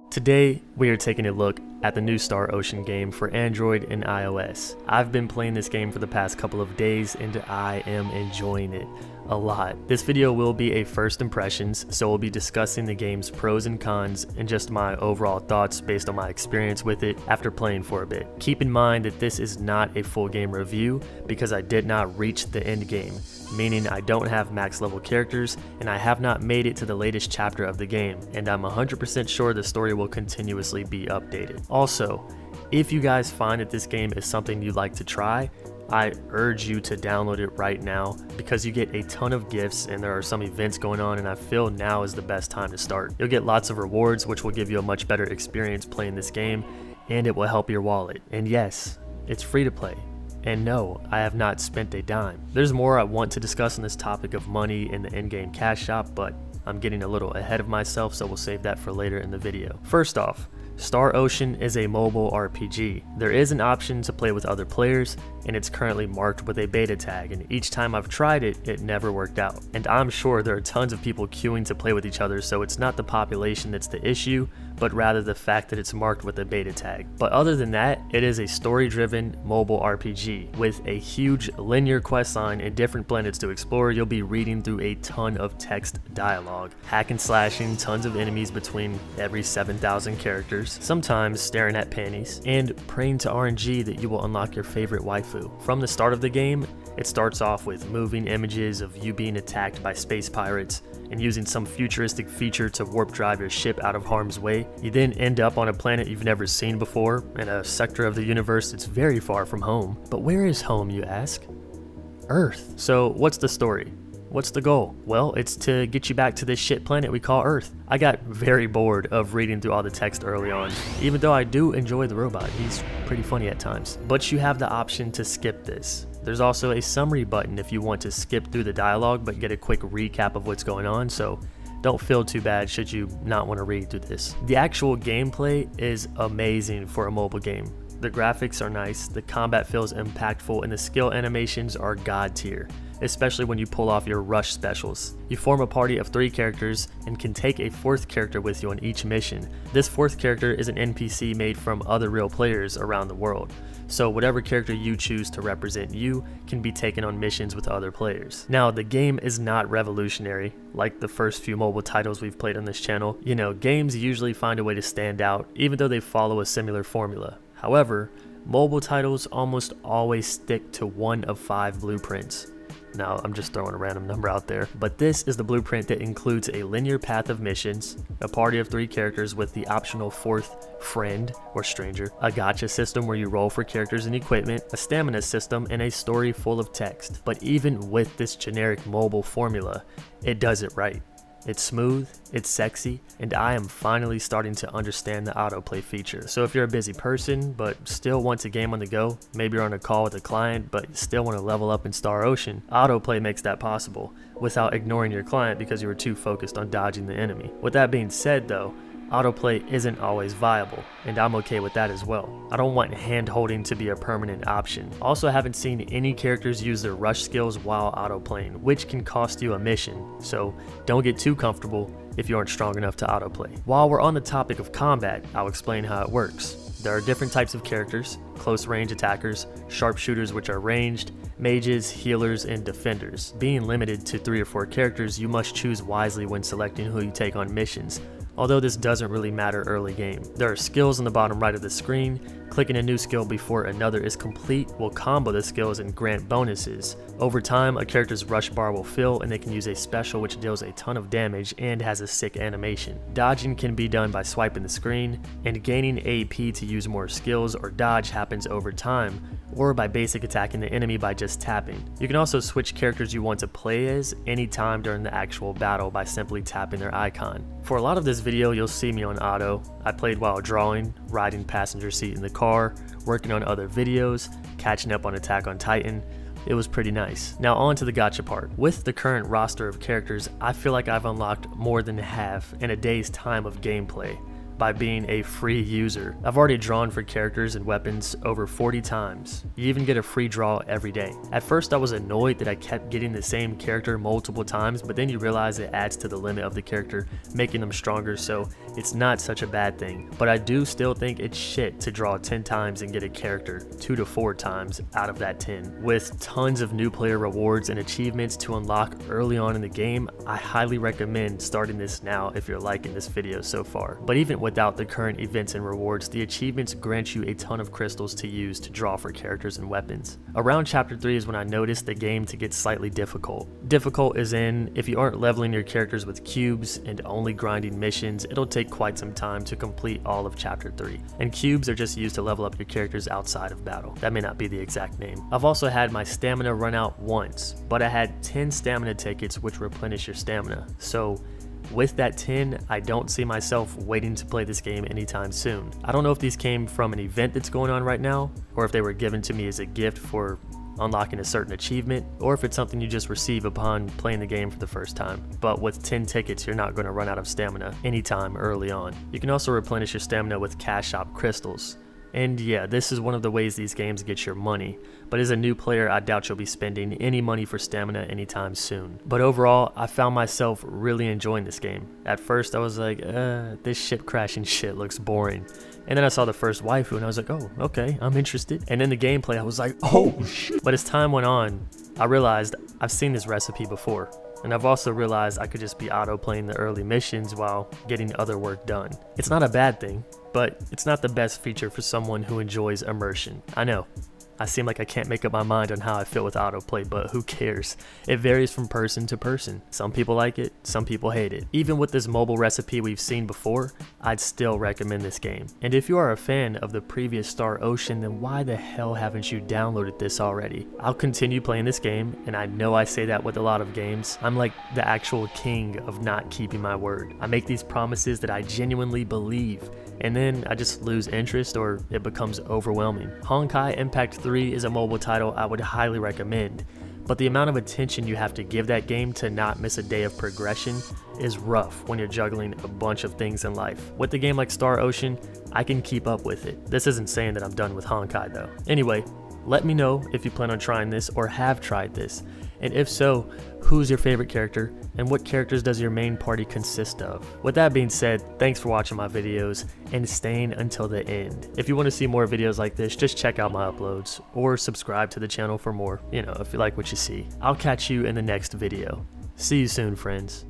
Today, we are taking a look at the new Star Ocean game for Android and iOS. I've been playing this game for the past couple of days and I am enjoying it a lot. This video will be a first impressions, so we'll be discussing the game's pros and cons and just my overall thoughts based on my experience with it after playing for a bit. Keep in mind that this is not a full game review because I did not reach the end game, meaning I don't have max level characters and I have not made it to the latest chapter of the game, and I'm 100% sure the story will continuously be updated. Also, if you guys find that this game is something you'd like to try, I urge you to download it right now because you get a ton of gifts and there are some events going on, and I feel now is the best time to start. You'll get lots of rewards which will give you a much better experience playing this game, and it will help your wallet. And yes, it's free to play. And no, I have not spent a dime. There's more I want to discuss on this topic of money in the in-game cash shop, but I'm getting a little ahead of myself, so we'll save that for later in the video. First off, Star Ocean is a mobile RPG. There is an option to play with other players, and it's currently marked with a beta tag, and each time I've tried it, it never worked out. And I'm sure there are tons of people queuing to play with each other, so it's not the population that's the issue, but rather the fact that it's marked with a beta tag. But other than that, it is a story-driven mobile RPG with a huge linear quest line and different planets to explore. You'll be reading through a ton of text dialogue, hack and slashing tons of enemies between every 7,000 characters, sometimes staring at panties, and praying to RNG that you will unlock your favorite waifu. From the start of the game, it starts off with moving images of you being attacked by space pirates and using some futuristic feature to warp drive your ship out of harm's way. You then end up on a planet you've never seen before, in a sector of the universe that's very far from home. But where is home, you ask? Earth. So what's the story? What's the goal? Well, it's to get you back to this shit planet we call Earth. I got very bored of reading through all the text early on, even though I do enjoy the robot. He's pretty funny at times. But you have the option to skip this. There's also a summary button if you want to skip through the dialogue but get a quick recap of what's going on, so don't feel too bad should you not want to read through this. The actual gameplay is amazing for a mobile game. The graphics are nice, the combat feels impactful, and the skill animations are god tier, especially when you pull off your rush specials. You form a party of 3 characters and can take a 4th character with you on each mission. This 4th character is an NPC made from other real players around the world, so whatever character you choose to represent you can be taken on missions with other players. Now, the game is not revolutionary like the first few mobile titles we've played on this channel. You know, games usually find a way to stand out even though they follow a similar formula. However, mobile titles almost always stick to one of 5 blueprints. Now, I'm just throwing a random number out there, but this is the blueprint that includes a linear path of missions, a party of 3 characters with the optional 4th friend or stranger, a gacha system where you roll for characters and equipment, a stamina system, and a story full of text. But even with this generic mobile formula, it does it right. It's smooth, it's sexy, and I am finally starting to understand the autoplay feature. So if you're a busy person but still want a game on the go, maybe you're on a call with a client but still want to level up in Star Ocean, autoplay makes that possible without ignoring your client because you were too focused on dodging the enemy. With that being said though, autoplay isn't always viable, and I'm okay with that as well. I don't want hand-holding to be a permanent option. Also, haven't seen any characters use their rush skills while autoplaying, which can cost you a mission, so don't get too comfortable if you aren't strong enough to autoplay. While we're on the topic of combat, I'll explain how it works. There are different types of characters: close range attackers, sharpshooters which are ranged, mages, healers, and defenders. Being limited to 3 or 4 characters, you must choose wisely when selecting who you take on missions, although this doesn't really matter early game. There are skills on the bottom right of the screen. Clicking a new skill before another is complete will combo the skills and grant bonuses. Over time, a character's rush bar will fill and they can use a special which deals a ton of damage and has a sick animation. Dodging can be done by swiping the screen, and gaining AP to use more skills or dodge happens over time, or by basic attacking the enemy by just tapping. You can also switch characters you want to play as anytime during the actual battle by simply tapping their icon. For a lot of this video, you'll see me on auto. I played while drawing, riding passenger seat in the car, working on other videos, catching up on Attack on Titan. It was pretty nice. Now on to the gacha part. With the current roster of characters, I feel like I've unlocked more than half in a day's time of gameplay. by being a free user. I've already drawn for characters and weapons over 40 times. You even get a free draw every day. At first I was annoyed that I kept getting the same character multiple times, but then you realize it adds to the limit of the character, making them stronger, so it's not such a bad thing. But I do still think it's shit to draw 10 times and get a character 2 to 4 times out of that 10. With tons of new player rewards and achievements to unlock early on in the game, I highly recommend starting this now if you're liking this video so far. But even without the current events and rewards, the achievements grant you a ton of crystals to use to draw for characters and weapons. Around chapter 3 is when I noticed the game to get slightly difficult. Difficult is in, if you aren't leveling your characters with cubes and only grinding missions, it'll take quite some time to complete all of chapter 3. And cubes are just used to level up your characters outside of battle. That may not be the exact name. I've also had my stamina run out once, but I had 10 stamina tickets which replenish your stamina. So with that 10, I don't see myself waiting to play this game anytime soon. I don't know if these came from an event that's going on right now, or if they were given to me as a gift for unlocking a certain achievement, or if it's something you just receive upon playing the game for the first time. But with 10 tickets, you're not going to run out of stamina anytime early on. You can also replenish your stamina with cash shop crystals. And yeah, this is one of the ways these games get your money, but as a new player, I doubt you'll be spending any money for stamina anytime soon. But overall, I found myself really enjoying this game. At first, I was like, this ship crashing shit looks boring. And then I saw the first waifu and I was like, oh, okay, I'm interested. And then the gameplay, I was like, oh shit. But as time went on, I realized I've seen this recipe before. And I've also realized I could just be auto-playing the early missions while getting other work done. It's not a bad thing, but it's not the best feature for someone who enjoys immersion. I know, I seem like I can't make up my mind on how I feel with autoplay, but who cares? It varies from person to person. Some people like it, some people hate it. Even with this mobile recipe we've seen before, I'd still recommend this game. And if you are a fan of the previous Star Ocean, then why the hell haven't you downloaded this already? I'll continue playing this game, and I know I say that with a lot of games. I'm like the actual king of not keeping my word. I make these promises that I genuinely believe, and then I just lose interest or it becomes overwhelming. Honkai Impact 3 is a mobile title I would highly recommend, but the amount of attention you have to give that game to not miss a day of progression is rough when you're juggling a bunch of things in life. With a game like Star Ocean, I can keep up with it. This isn't saying that I'm done with Honkai though. Anyway, let me know if you plan on trying this or have tried this, and if so, who's your favorite character and what characters does your main party consist of? With that being said, thanks for watching my videos and staying until the end. If you want to see more videos like this, just check out my uploads or subscribe to the channel for more, if you like what you see. I'll catch you in the next video. See you soon, friends.